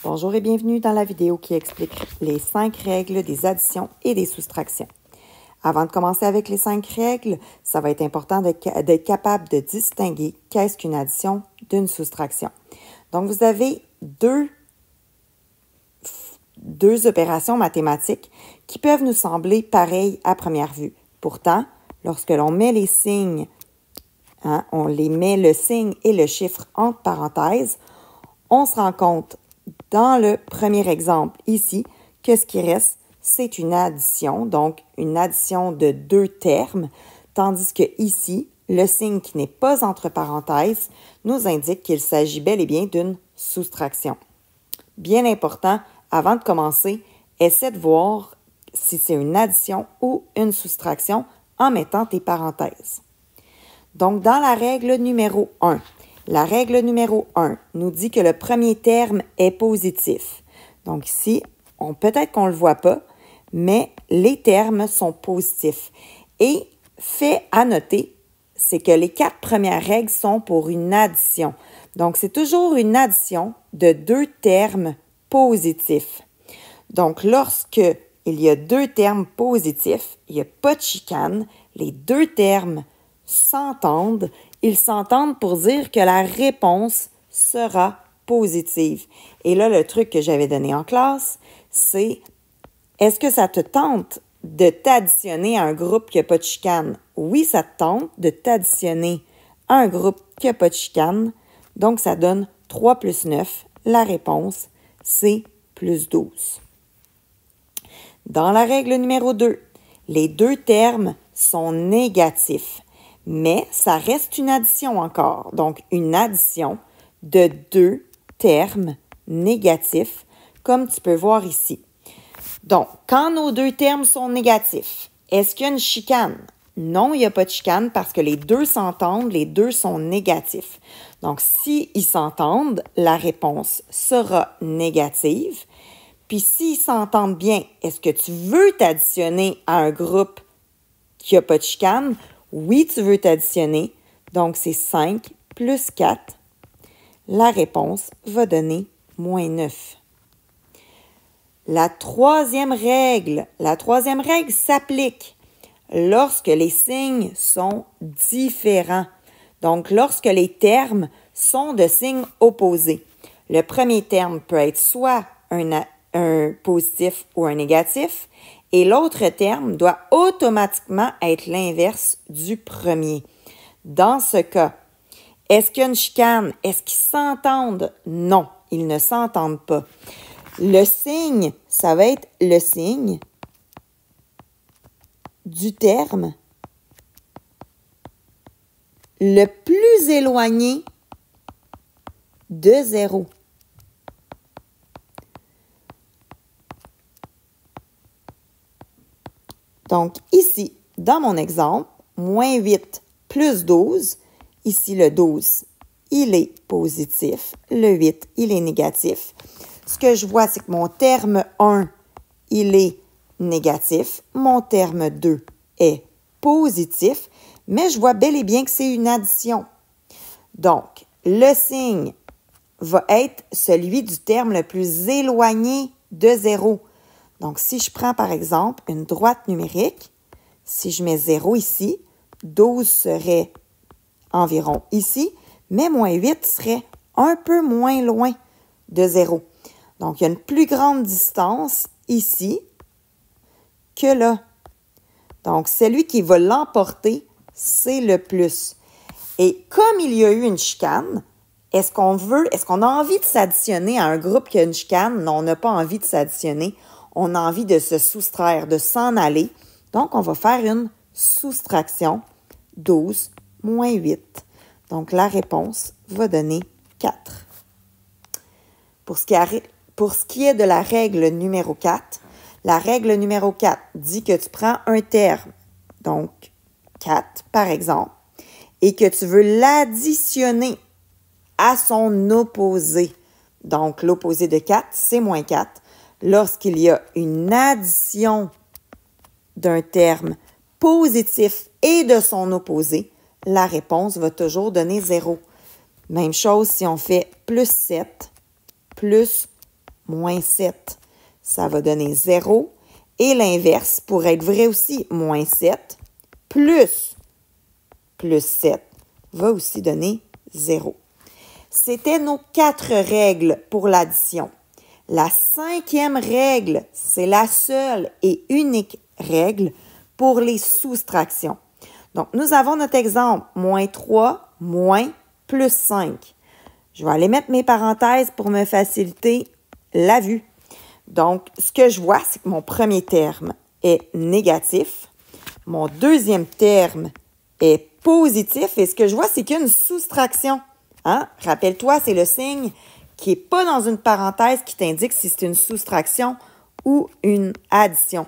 Bonjour et bienvenue dans la vidéo qui explique les 5 règles des additions et des soustractions. Avant de commencer avec les 5 règles, ça va être important d'être capable de distinguer qu'est-ce qu'une addition d'une soustraction. Donc, vous avez deux opérations mathématiques qui peuvent nous sembler pareilles à première vue. Pourtant, lorsque l'on met les signes, on les met le signe et le chiffre entre parenthèses, on se rend compte dans le premier exemple ici que ce qui reste, c'est une addition, donc une addition de 2 termes, tandis que ici, le signe qui n'est pas entre parenthèses nous indique qu'il s'agit bel et bien d'une soustraction. Bien important, avant de commencer, essaie de voir si c'est une addition ou une soustraction en mettant tes parenthèses. Donc, dans la règle numéro 1, la règle numéro 1 nous dit que le premier terme est positif. Donc ici, peut-être qu'on ne le voit pas, mais les termes sont positifs. Et fait à noter, c'est que les 4 premières règles sont pour une addition. Donc, c'est toujours une addition de 2 termes positifs. Donc, lorsque il y a 2 termes positifs, il n'y a pas de chicane, les 2 termes s'entendent, ils s'entendent pour dire que la réponse sera positive. Et là, le truc que j'avais donné en classe, c'est est-ce que ça te tente de t'additionner à un groupe qui n'a pas de chicane? Oui, ça te tente de t'additionner à un groupe qui n'a pas de chicane. Donc, ça donne 3 plus 9. La réponse, c'est plus 12. Dans la règle numéro 2, les 2 termes sont négatifs. Mais ça reste une addition encore. Donc, une addition de 2 termes négatifs, comme tu peux voir ici. Donc, quand nos 2 termes sont négatifs, est-ce qu'il y a une chicane? Non, il n'y a pas de chicane parce que les 2 s'entendent, les 2 sont négatifs. Donc, s'ils s'entendent, la réponse sera négative. Puis, s'ils s'entendent bien, est-ce que tu veux t'additionner à un groupe qui n'a pas de chicane? Oui, tu veux t'additionner, donc c'est 5 plus 4. La réponse va donner moins 9. La troisième règle s'applique lorsque les signes sont différents. Donc, lorsque les termes sont de signes opposés. Le premier terme peut être soit un positif ou un négatif, et l'autre terme doit automatiquement être l'inverse du premier. Dans ce cas, est-ce qu'il y a une chicane? Est-ce qu'ils s'entendent? Non, ils ne s'entendent pas. Le signe, ça va être le signe du terme le plus éloigné de 0. Donc, ici, dans mon exemple, moins 8 plus 12, ici le 12, il est positif, le 8, il est négatif. Ce que je vois, c'est que mon terme 1, il est négatif, mon terme 2 est positif, mais je vois bel et bien que c'est une addition. Donc, le signe va être celui du terme le plus éloigné de 0. Donc, si je prends, par exemple, une droite numérique, si je mets 0 ici, 12 serait environ ici, mais moins 8 serait un peu moins loin de 0. Donc, il y a une plus grande distance ici que là. Donc, celui qui va l'emporter, c'est le plus. Et comme il y a eu une chicane, est-ce qu'on a envie de s'additionner à un groupe qui a une chicane? Non, on n'a pas envie de s'additionner. On a envie de se soustraire, de s'en aller. Donc, on va faire une soustraction, 12 moins 8. Donc, la réponse va donner 4. Pour ce qui est de la règle numéro 4, la règle numéro 4 dit que tu prends un terme, donc 4 par exemple, et que tu veux l'additionner à son opposé. Donc, l'opposé de 4, c'est moins 4. Lorsqu'il y a une addition d'un terme positif et de son opposé, la réponse va toujours donner 0. Même chose si on fait plus 7 plus moins 7, ça va donner 0. Et l'inverse pourrait être vrai aussi, moins 7 plus 7 va aussi donner 0. C'était nos 4 règles pour l'addition. La 5e règle, c'est la seule et unique règle pour les soustractions. Donc, nous avons notre exemple, moins 3, moins, plus 5. Je vais aller mettre mes parenthèses pour me faciliter la vue. Donc, ce que je vois, c'est que mon premier terme est négatif. Mon deuxième terme est positif. Et ce que je vois, c'est qu'il y a une soustraction. Hein? Rappelle-toi, c'est le signe qui n'est pas dans une parenthèse qui t'indique si c'est une soustraction ou une addition.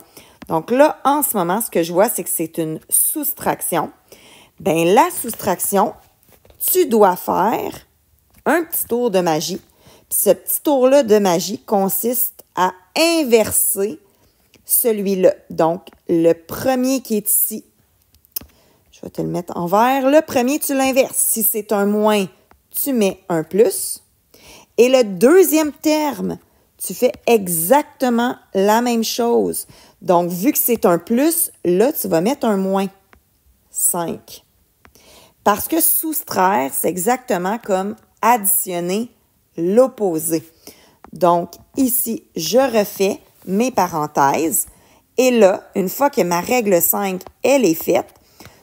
Donc là, en ce moment, ce que je vois, c'est que c'est une soustraction. Bien, la soustraction, tu dois faire un petit tour de magie. Puis ce petit tour-là de magie consiste à inverser celui-là. Donc, le premier qui est ici, je vais te le mettre en vert. Le premier, tu l'inverses. Si c'est un moins, tu mets un plus. Et le deuxième terme, tu fais exactement la même chose. Donc, vu que c'est un plus, là, tu vas mettre un moins. 5. Parce que soustraire, c'est exactement comme additionner l'opposé. Donc, ici, je refais mes parenthèses. Et là, une fois que ma règle 5, elle est faite,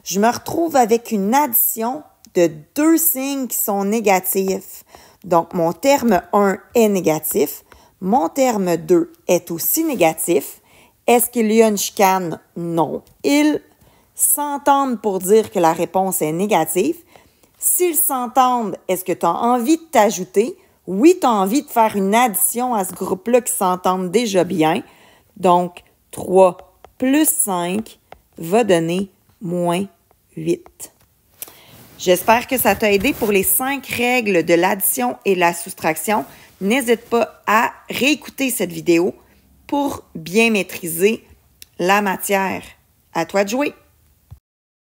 je me retrouve avec une addition de 2 signes qui sont négatifs. Donc, mon terme 1 est négatif. Mon terme 2 est aussi négatif. Est-ce qu'il y a une chicane? Non. Ils s'entendent pour dire que la réponse est négative. S'ils s'entendent, est-ce que tu as envie de t'ajouter? Oui, tu as envie de faire une addition à ce groupe-là qui s'entendent déjà bien. Donc, 3 plus 5 va donner moins 8. J'espère que ça t'a aidé pour les 5 règles de l'addition et de la soustraction. N'hésite pas à réécouter cette vidéo pour bien maîtriser la matière. À toi de jouer!